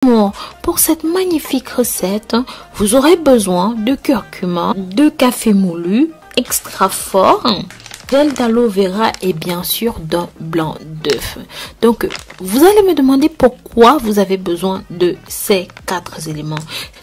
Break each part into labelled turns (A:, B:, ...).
A: Bon, pour cette magnifique recette, vous aurez besoin de curcuma, de café moulu extra fort, gel d'aloe vera et bien sûr d'un blanc d'œuf. Donc, vous allez me demander pourquoi vous avez besoin de ces 4 éléments.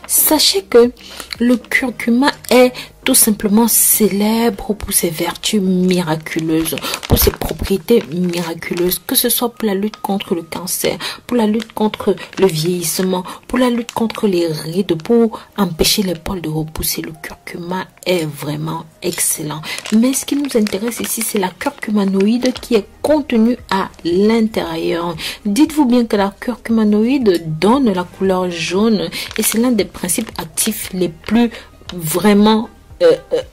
A: Sachez que le curcuma est tout simplement célèbre pour ses vertus miraculeuses, pour ses propriétés miraculeuses, que ce soit pour la lutte contre le cancer, pour la lutte contre le vieillissement, pour la lutte contre les rides, pour empêcher les poils de repousser. Le curcuma est vraiment excellent. Mais ce qui nous intéresse ici, c'est la curcumanoïde qui est contenue à l'intérieur. Dites-vous bien que la curcumanoïde donne la couleur jaune et c'est l'un des principes actifs les plus vraiment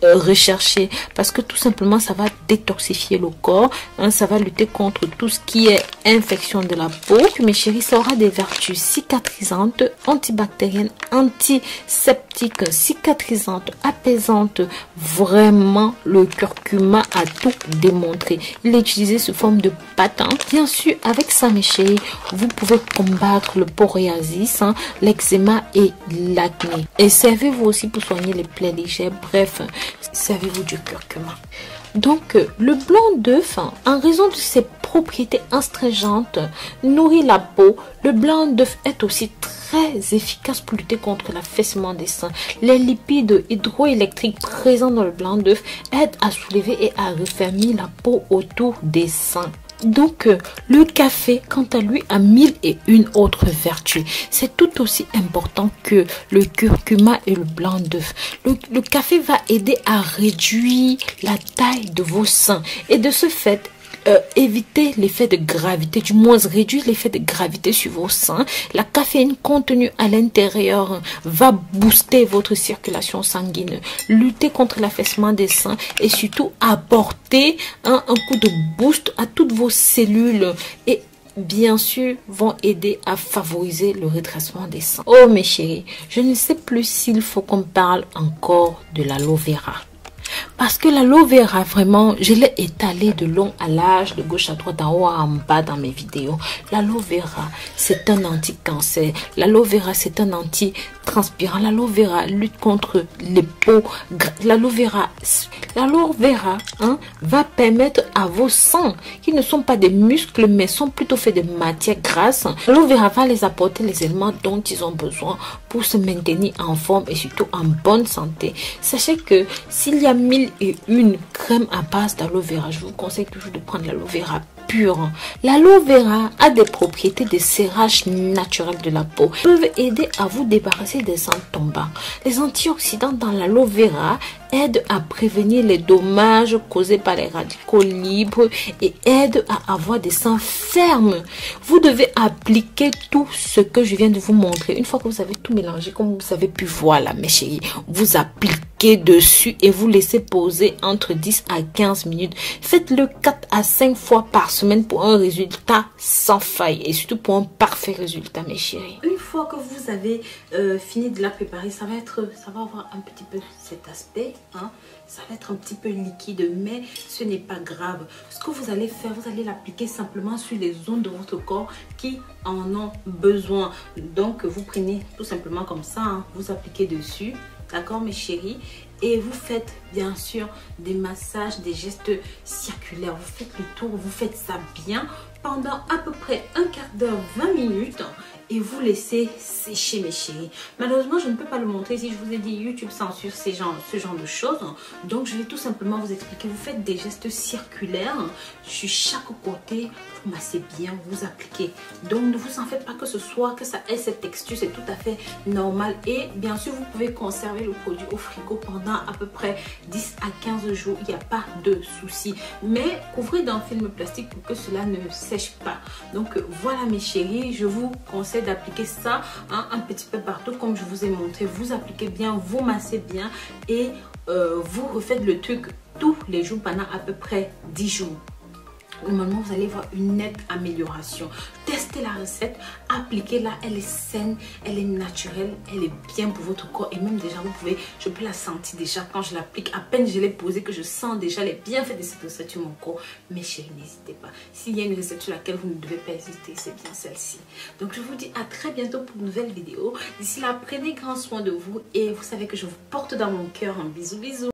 A: recherché, parce que tout simplement ça va détoxifier le corps, hein, ça va lutter contre tout ce qui est infection de la peau. Mes chéris, ça aura des vertus cicatrisantes, antibactériennes, antiseptiques, cicatrisantes, apaisantes. Vraiment, le curcuma a tout démontré. Il est utilisé sous forme de pâte. Bien sûr, avec ça, mes chéris, vous pouvez combattre le psoriasis, hein, l'eczéma et l'acné. Et servez-vous aussi pour soigner les plaies légères. Bref, servez-vous du curcuma. Donc, le blanc d'œuf, en raison de ses propriétés astringentes, nourrit la peau. Le blanc d'œuf est aussi très efficace pour lutter contre l'affaissement des seins. Les lipides hydroélectriques présents dans le blanc d'œuf aident à soulever et à refermer la peau autour des seins. Donc, le café, quant à lui, a 1001 autres vertus. C'est tout aussi important que le curcuma et le blanc d'œuf. Le café va aider à réduire la taille de vos seins et de ce fait, éviter l'effet de gravité, du moins réduire l'effet de gravité sur vos seins. La caféine contenue à l'intérieur va booster votre circulation sanguine, lutter contre l'affaissement des seins et surtout apporter un coup de boost à toutes vos cellules et bien sûr vont aider à favoriser le redressement des seins. Oh mes chéris, je ne sais plus s'il faut qu'on parle encore de l'aloe vera. Parce que l'aloe vera, vraiment, je l'ai étalé de long à large, de gauche à droite, d'en haut à en bas dans mes vidéos. L'aloe vera, c'est un anti-cancer. L'aloe vera, c'est un anti-transpirant. L'aloe vera lutte contre les peaux. L'aloe vera, hein, va permettre à vos seins, qui ne sont pas des muscles, mais sont plutôt faits de matière grasse. L'aloe vera va les apporter les éléments dont ils ont besoin pour se maintenir en forme et surtout en bonne santé. Sachez que s'il y a 1001 crèmes à base d'aloe vera, je vous conseille toujours de prendre l'aloe vera pure. L'aloe vera a des propriétés de serrage naturel de la peau. Ils peuvent aider à vous débarrasser des seins tombants. Les antioxydants dans l'aloe vera aident à prévenir les dommages causés par les radicaux libres et aident à avoir des seins fermes. Vous devez appliquer tout ce que je viens de vous montrer. Une fois que vous avez tout mélangé, comme vous avez pu voir là, mes chéris, vous appliquez dessus et vous laissez poser entre 10 à 15 minutes. Faites-le 4 à 5 fois par semaine pour un résultat sans faille et surtout pour un parfait résultat, mes chéris. Une fois que vous avez fini de la préparer, ça va avoir un petit peu cet aspect, hein. Ça va être un petit peu liquide, mais ce n'est pas grave. Ce que vous allez faire, vous allez l'appliquer simplement sur les zones de votre corps qui en ont besoin. Donc, vous prenez tout simplement comme ça, hein, vous appliquez dessus. D'accord, mes chéris? Et vous faites bien sûr des massages, des gestes circulaires. Vous faites le tour, vous faites ça bien pendant à peu près un quart d'heure, 20 minutes. Et vous laissez sécher, mes chéris. Malheureusement, je ne peux pas le montrer. Si je vous ai dit, YouTube censure ce genre de choses. Donc, je vais tout simplement vous expliquer. Vous faites des gestes circulaires sur chaque côté. Vous massez bien, vous appliquez. Donc, ne vous en faites pas que ça ait cette texture. C'est tout à fait normal. Et bien sûr, vous pouvez conserver le produit au frigo pendant à peu près 10 à 15 jours. Il n'y a pas de souci. Mais couvrez d'un film plastique pour que cela ne sèche pas. Donc, voilà, mes chéris. Je vous conseille d'appliquer ça, hein, un petit peu partout comme je vous ai montré. Vous appliquez bien, vous massez bien et vous refaites le truc tous les jours pendant à peu près 10 jours. normalement vous allez voir une nette amélioration. Testez la recette, appliquez-la, elle est saine, elle est naturelle, elle est bien pour votre corps et même déjà je peux la sentir déjà quand je l'applique, à peine je l'ai posée que je sens déjà les bienfaits de cette recette sur mon corps. Mes chéris, n'hésitez pas, s'il y a une recette sur laquelle vous ne devez pas hésiter, c'est bien celle-ci. Donc je vous dis à très bientôt pour une nouvelle vidéo. D'ici là, prenez grand soin de vous et vous savez que je vous porte dans mon cœur. Un bisou bisou.